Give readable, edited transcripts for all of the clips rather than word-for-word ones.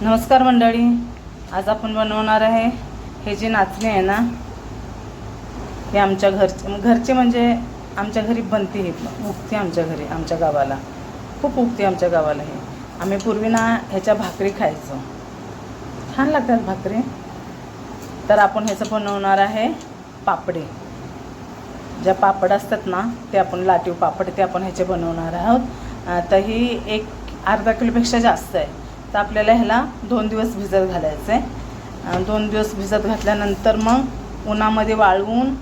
नमस्कार मंडळी, आज आपण बनवणार आहे हे जे नाचणी आहे ना, हे आमच्या घरचे म्हणजे आमच्या घरी बनते. हे उगते आमच्या घरी, आमच्या गावाला खूप उगते आमच्या गावाला. हे आम्ही पूर्वी ना ह्याच्या भाकरी खायचो, छान लागतात भाकरी. तर आपण ह्याचं बनवणार आहे पापडे. ज्या पापड असतात ना ते आपण लाटीव पापड ते आपण ह्याचे बनवणार आहोत. तर ही एक अर्धा किलोपेक्षा जास्त आहे. तर आपल्याला ह्याला 2 दिवस भिजत घालायचं आहे. 2 दिवस भिजत घातल्यानंतर मग उन्हामध्ये वाळवून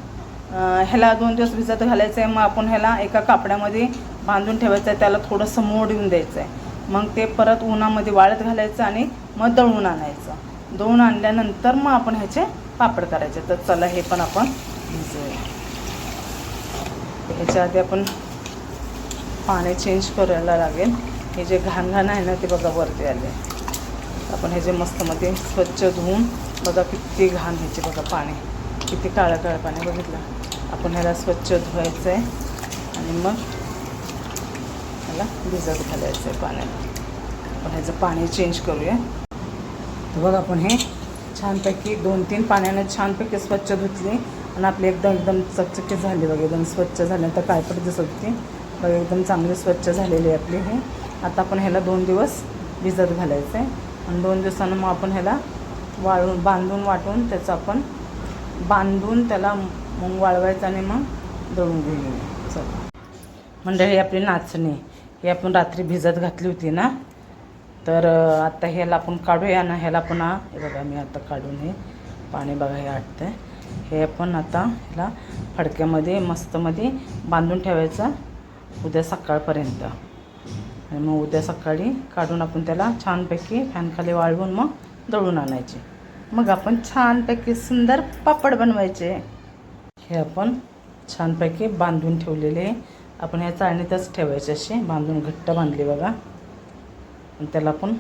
ह्याला 2 दिवस भिजत घालायचं आहे. मग आपण ह्याला एका कापड्यामध्ये बांधून ठेवायचं आहे. त्याला थोडंसं मोड येऊन द्यायचं आहे. मग ते परत उन्हामध्ये वाळत घालायचं आणि मग दळून आणायचं. दळून आणल्यानंतर मग आपण ह्याचे पापड करायचे. तर चला हे पण आपण भिजवूया. ह्याच्या आधी आपण पाणी चेंज करायला लागेल. हे जे घाण आहे ना ते बघा वरती आले. आपण हे जे मस्तमध्ये स्वच्छ धुवून बघा किती घाण ह्याचे बघा पाणी, किती काळं पाणी बघितलं. आपण ह्याला स्वच्छ धुवायचं आहे आणि मग ह्याला भिजत घालायचं आहे पाण्यात. आपण ह्याचं पाणी चेंज करूया. बघा आपण हे छानपैकी 2-3 पाण्याने छानपैकी स्वच्छ धुतली आणि आपली एकदम चकचकीत झाली बघा. एकदम स्वच्छ झाल्यानंतर काळपट दिसत होती बघा, एकदम चांगली स्वच्छ झालेली आहे आपली. हे आता आपण ह्याला 2 दिवस भिजत घालायचं आहे आणि 2 दिवसानं मग आपण ह्याला वाटून त्याचं आपण बांधून त्याला मग वाळवायचं आणि मग दळून घेऊया. चला म्हणजे ही आपली नाचणी ही आपण रात्री भिजत घातली होती ना. तर आता ह्याला आपण काढूया ना. ह्याला पण हे बघा मी आता काढून हे पाणी बघा हे आटतं. हे आपण आता ह्याला फडक्यामध्ये मस्तमध्ये बांधून ठेवायचं उद्या सकाळपर्यंत. आणि मग उद्या सकाळी काढून आपण त्याला छानपैकी फॅनखाली वाळवून मग दळून आणायचे. मग आपण छानपैकी सुंदर पापड बनवायचे. हे आपण छानपैकी बांधून ठेवलेले आपण ह्या चाळणीतच ठेवायचे, असे बांधून घट्ट बांधले बघा. आणि त्याला आपण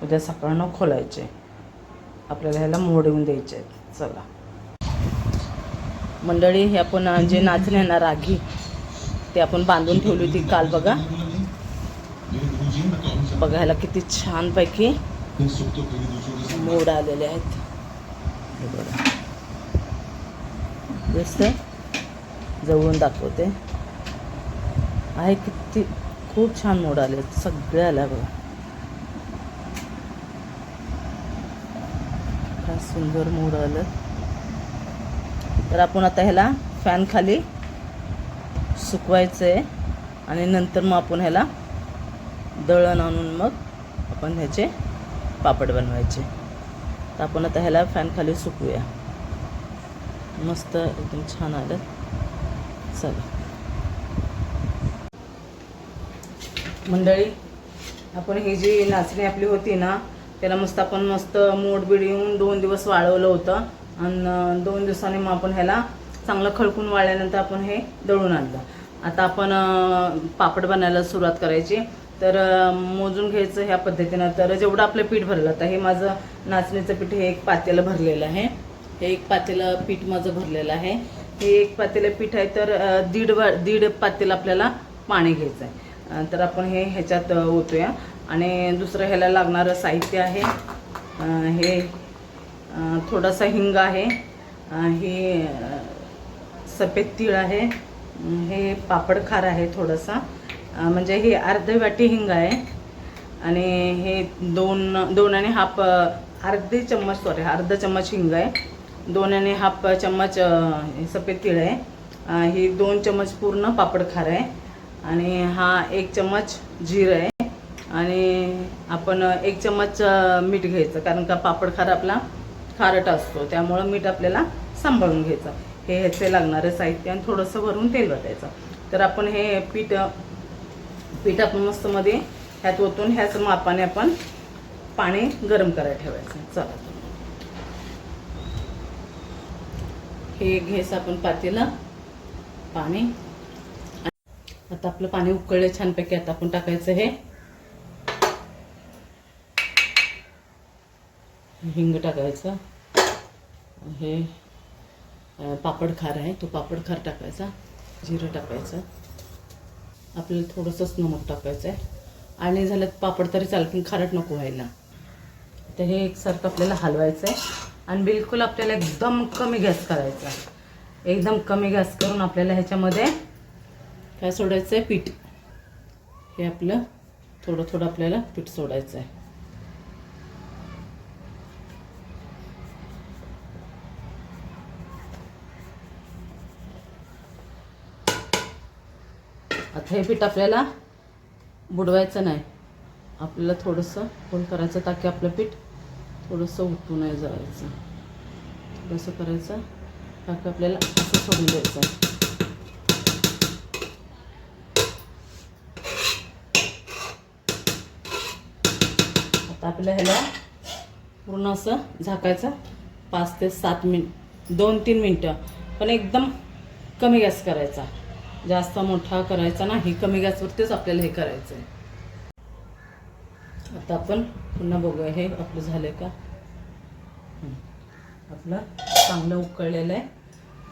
उद्या सकाळनं खोलायचे. आपल्याला ह्याला मोड येऊन द्यायचे आहेत. चला मंडळी, हे आपण जे नाचणी आहे ना रागी ते आपण बांधून ठेवली होती काल बघा. बघायला किती छानपैकी मोड आलेले आहेत. हे बघा दिसतंय, जवळून दाखवते आहे. किती खूप छान मोड आले सगळे आल्या बघा. काय सुंदर मोड आलं. तर आपण आता ह्याला फॅन खाली सुकवायचं आहे आणि नंतर मग आपण ह्याला दळण आणून मग आपण ह्याचे पापड बनवायचे. तर आपण आता ह्याला फॅन खाली सुकवूया. मस्त एकदम छान आलं. चला मंडळी, आपण ही जी नाचणी आपली होती ना त्याला आपण मस्त मोडबीड येऊन 2 दिवस वाळवलं होतं. आणि 2 दिवसांनी मग आपण ह्याला चांगलं खळकून वाळल्यानंतर आपण हे दळून आणलं. आता आपण पापड बनायला सुरुवात करायची. तर मोजून घ्यायचं ह्या पद्धतीनं. तर जेवढं आपलं पीठ भरलं, आता हे माझं नाचणीचं पीठ हे 1 पातेलं भरलेलं आहे. हे 1 पातेलं पीठ माझं भरलेलं आहे. हे 1 पातेलं पीठ आहे. तर दीड पातेलं आपल्याला पाणी घ्यायचं आहे. तर आपण हे ह्याच्यात ओतूया. आणि दुसरं ह्याला लागणारं साहित्य आहे हे थोडासा हिंग आहे, हे सफेद तीळ आहे, हे पापड खार आहे थोडासा, म्हणजे हे अर्धी वाटी हिंग आहे. आणि हे 2.5 अर्धा चम्मच हिंग आहे. 2.5 चम्मच सफेद तीळ आहे. ही 2 चम्मच पूर्ण पापड खार आहे. आणि हा 1 चम्मच जीर आहे. आणि आपण 1 चम्मच मीठ घ्यायचं, कारण का पापड खार आपला खारट असतो त्यामुळं मीठ आपल्याला सांभाळून घ्यायचं. हे ह्याचे लागणारे साहित्य आणि थोडंसं वरून तेल वाटायचं. तर आपण हे पीठ आपण मस्त मध्ये ह्यात ओतून ह्याच मापाने आपण पाणी गरम करायला ठेवायचं. चला हे घ्यायचं आपण पातेलं पाणी. आता आपलं पाणी उकळलं छानपैकी. आता आपण टाकायचं हे हिंग टाकायचं, हे पापड खार आहे तो पापड खार टाकायचा, जिरं टाकायचं, आपल्याला थोडंसंच नमक टाकायचं आहे. आणि झालं पापड तरी चालेल पण खारट नको व्हायला. तर हे एकसारखं आपल्याला हलवायचं आहे आणि बिलकुल आपल्याला एकदम कमी गॅस करायचा आहे. एकदम कमी गॅस करून आपल्याला ह्याच्यामध्ये काय सोडायचं आहे, पीठ. हे आपलं थोडं थोडं आपल्याला पीठ सोडायचं आहे. आता हे पीठ आपल्याला बुडवायचं नाही, आपल्याला थोडंसं होल करायचं ताकी आपलं पीठ थोडंसं उठू नाही जायचं. थोडंसं करायचं ताकी आपल्याला असं सोडून द्यायचं आहे. आता आपल्या ह्याला पूर्ण असं झाकायचं 5 ते 7 मिनिट, 2-3 मिनटं. पण एकदम कमी गॅस करायचा, जास्त मोठा करायचा नाही, कमी गॅसवरतीच आपल्याला हे करायचं आहे. आता आपण पुन्हा बघूया हे आपलं झालं का. आपलं चांगलं उकळलेलं आहे.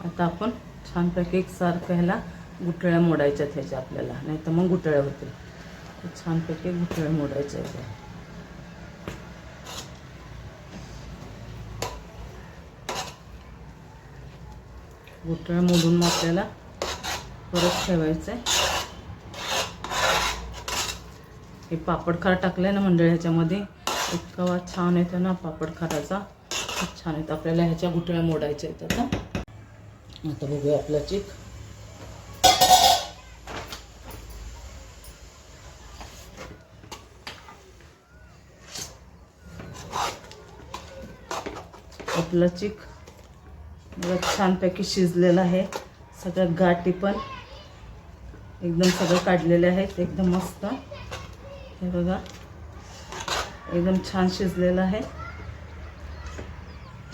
आता आपण छानपैकी एकसारखं ह्याला गुठळ्या मोडायच्या ह्याच्या आपल्याला, नाही तर मग गुठळ्या होतील. छानपैकी गुठळ्या मोडायच्या आहेत. गुठळ्या मोडून मग आपल्याला परत ठेवायचं आहे. हे पापड खार टाकलं ना मंडळी ह्याच्यामध्ये, इतका वास छान येतो ना पापड खाराचा, खूप छान येतं. आपल्याला ह्याच्या गुठळ्या मोडायच्या आहेत. आता बघूया आपला चिक. आपला चिक छानपैकी शिजलेला आहे. सगळ्या गाठी पण एकदम सगळं काढलेले आहेत, एकदम मस्त. हे बघा एकदम छान शिजलेलं आहे.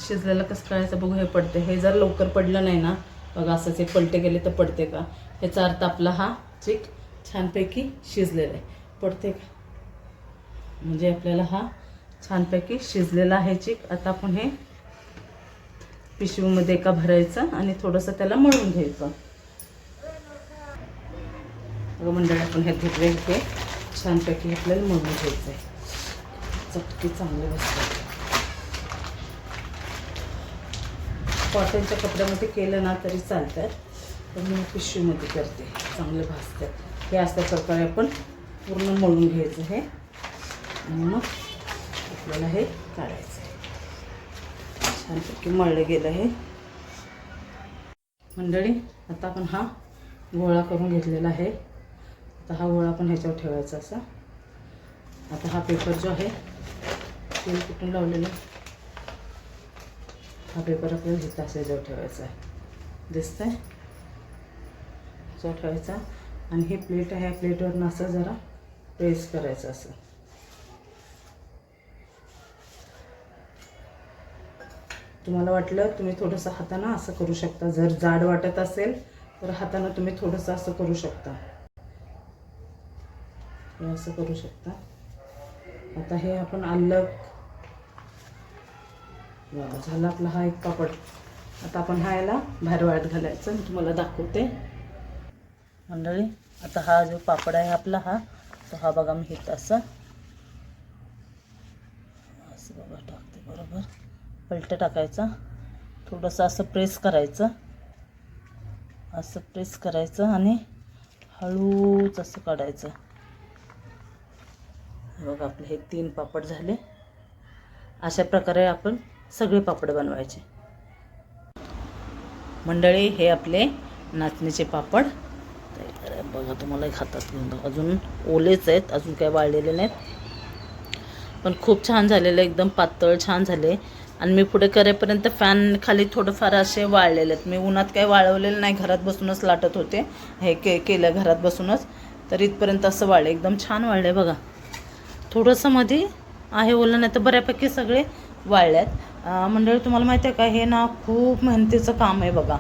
शिजलेलं कसं करायचं बघू. हे पडते, हे जर लवकर पडलं नाही ना बघा, असंच हे पलटे गेले तर पडते का, ह्याचा अर्थ आपला हा चिक छानपैकी शिजलेला आहे. पडते का म्हणजे आपल्याला हा छानपैकी शिजलेला आहे चिक. आता आपण हे पिशवीमध्ये एका भरायचं आणि थोडंसं त्याला मळून घ्यायचं. मंडळी आपण हे घेतले ते छानपैकी आपल्याला मळून घ्यायचं आहे. चटकी चांगले बसतात. कॉटनच्या कपड्यामध्ये केलं ना तरी चालतात, पण मी पिशवीमध्ये करते, चांगले भाजतात. हे अशा प्रकारे आपण पूर्ण मळून घ्यायचं हे आणि मग आपल्याला हे काढायचं. छानपैकी मळलं गेलं हे मंडळी. आता आपण हा गोळा करून घेतलेला आहे. आता हा गोळा आपण ह्याच्यावर ठेवायचा असा. आता हा पेपर जो आहे तेल कुठून लावलेलं, हा पेपर आपल्याला घेतला असं ह्याच्यावर ठेवायचा आहे. दिसतंय, ह्याच्यावर ठेवायचा. आणि ही प्लेट आहे, ह्या प्लेटवरनं असं जरा प्रेस करायचं असं. तुम्हाला वाटलं तुम्ही थोडंसं हातानं असं करू शकता. जर जाड वाटत असेल तर हातानं तुम्ही थोडंसं असं करू शकता, हे असं करू शकता. आता हे आपण अलग झाला आपला हा एक पापड. आता आपण हा याला बाहेर वाळत घालायचं, मी तुम्हाला दाखवते मंडळी. आता हा जो पापड आहे आपला हा, तो हा बघा मी इथं असं बघा टाकते बरोबर. पलटं टाकायचं, थोडंसं असं प्रेस करायचं, असं प्रेस करायचं आणि हळूच असं काढायचं. बघा आपले हे 3 पापड झाले. अशा प्रकारे आपण सगळे पापड बनवायचे मंडळी. हे आपले नाचणीचे पापड बघा, तुम्हाला एक हातात घेऊन दाखव. अजून ओलेच आहेत, अजून काही वाळलेले नाहीत, पण खूप छान झालेलं, एकदम पातळ छान झाले. आणि मी पुढे करेपर्यंत फॅन खाली थोडंफार असे वाळलेले आहेत. मी उन्हात काही वाळवलेलं नाही, घरात बसूनच लाटत होते. हे केलं घरात बसूनच, तर इथपर्यंत असं वाळले, एकदम छान वाळले बघा. थोडंसं मध्ये आहे ओलं, नाही तर बऱ्यापैकी सगळे वाळल्यात. मंडळी तुम्हाला माहिती आहे का, हे ना खूप मेहनतीचं काम आहे बघा.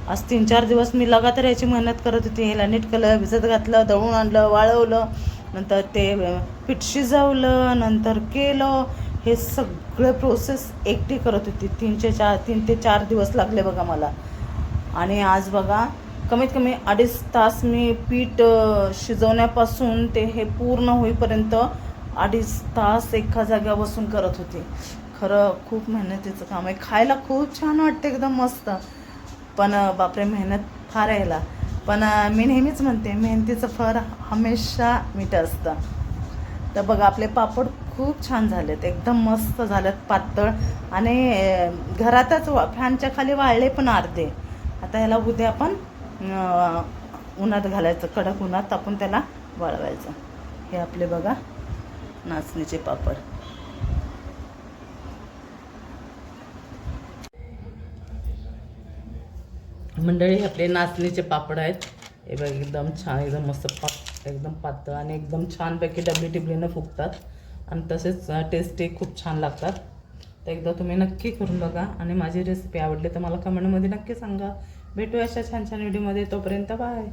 आज 3-4 दिवस मी लगातार याची मेहनत करत होती. ह्याला नीट केलं, भिजत घातलं, दळून आणलं, वाळवलं, नंतर ते पीठ शिजवलं, नंतर केलं. हे सगळे प्रोसेस एकटी करत होती. 3 ते 4 दिवस लागले बघा मला. आणि आज बघा कमीत कमी 2.5 तास मी पीठ शिजवण्यापासून ते हे पूर्ण होईपर्यंत 2.5 तास एका जाग्यावर बसून करत होते. खरं खूप मेहनतीचं काम आहे. खायला खूप छान वाटते, एकदम मस्त. पण बापरे, मेहनत फार आहे याला. पण मी नेहमीच म्हणते, मेहनतीचं फळ हमेशा मीठ असतं. तर बघा, आपले पापड खूप छान झालेत, एकदम मस्त झालेत, पातळ. आणि घरातच फॅनच्या खाली वाळले पण अर्धे. आता ह्याला उद्या आपण उन्हात घालायचं, कडक उन्हात आपण त्याला वाळवायचं. हे आपले बघा नाचणीचे पापड. मंडळी, आपले नाचणीचे पापड आहेत. हे बघ, एकदम छान, एकदम मस्त एकदम पातळ आणि एकदम छानपैकी डबली टिबलीनं फुगतात. आणि तसेच टेस्टी खूप छान लागतात. तर एकदा तुम्ही नक्की करून बघा. आणि माझी रेसिपी आवडली तर मला कमेंटमध्ये नक्की सांगा. भेटूया अशा छान छान व्हिडिओमध्ये. तोपर्यंत बाय.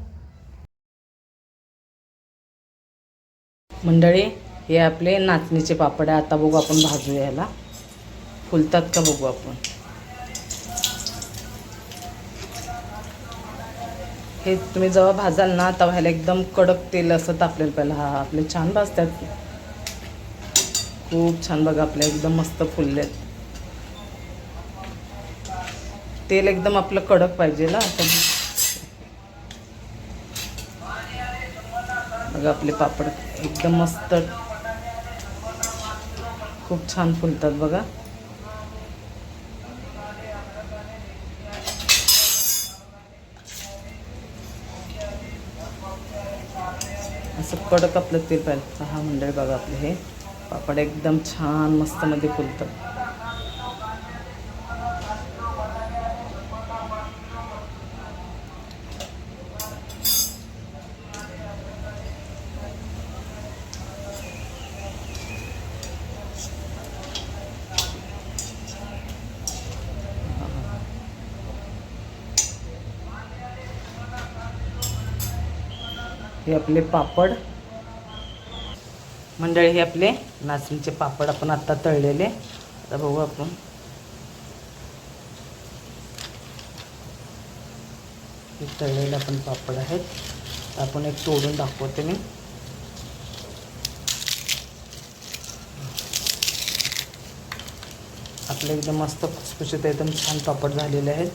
मंडळी, हे आपले नाचणीचे पापड आहे. आता बघू आपण भाजूया याला, फुलतात का बघू आपण. हे तुम्ही जेव्हा भाजाल ना, तेव्हा ह्याला एकदम कडक तेल असं तापलेलं पाहिजे. हा, आपले छान भाजतात, खूप छान. बघा, आपले एकदम मस्त फुललेत. तेल एकदम आपलं कडक पाहिजे ना. बघा, आपले पापड एकदम मस्त, खूप छान फुलतात बघा. असं कडक आपलं तेल पाहिजे. हा मंडळी, बघा, आपले हे पापड एकदम छान मस्त मध्ये फुलतात. हे आपले पापड मंडळी, हे आपले नाचणीचे पापड आपण आत्ता तळलेले. आता बघू आपण. हे तळलेले आपण पापड आहेत. आपण एक तोडून दाखवते मी. आपले एकदम मस्त खुसखुशीत एकदम छान पापड झालेले आहेत.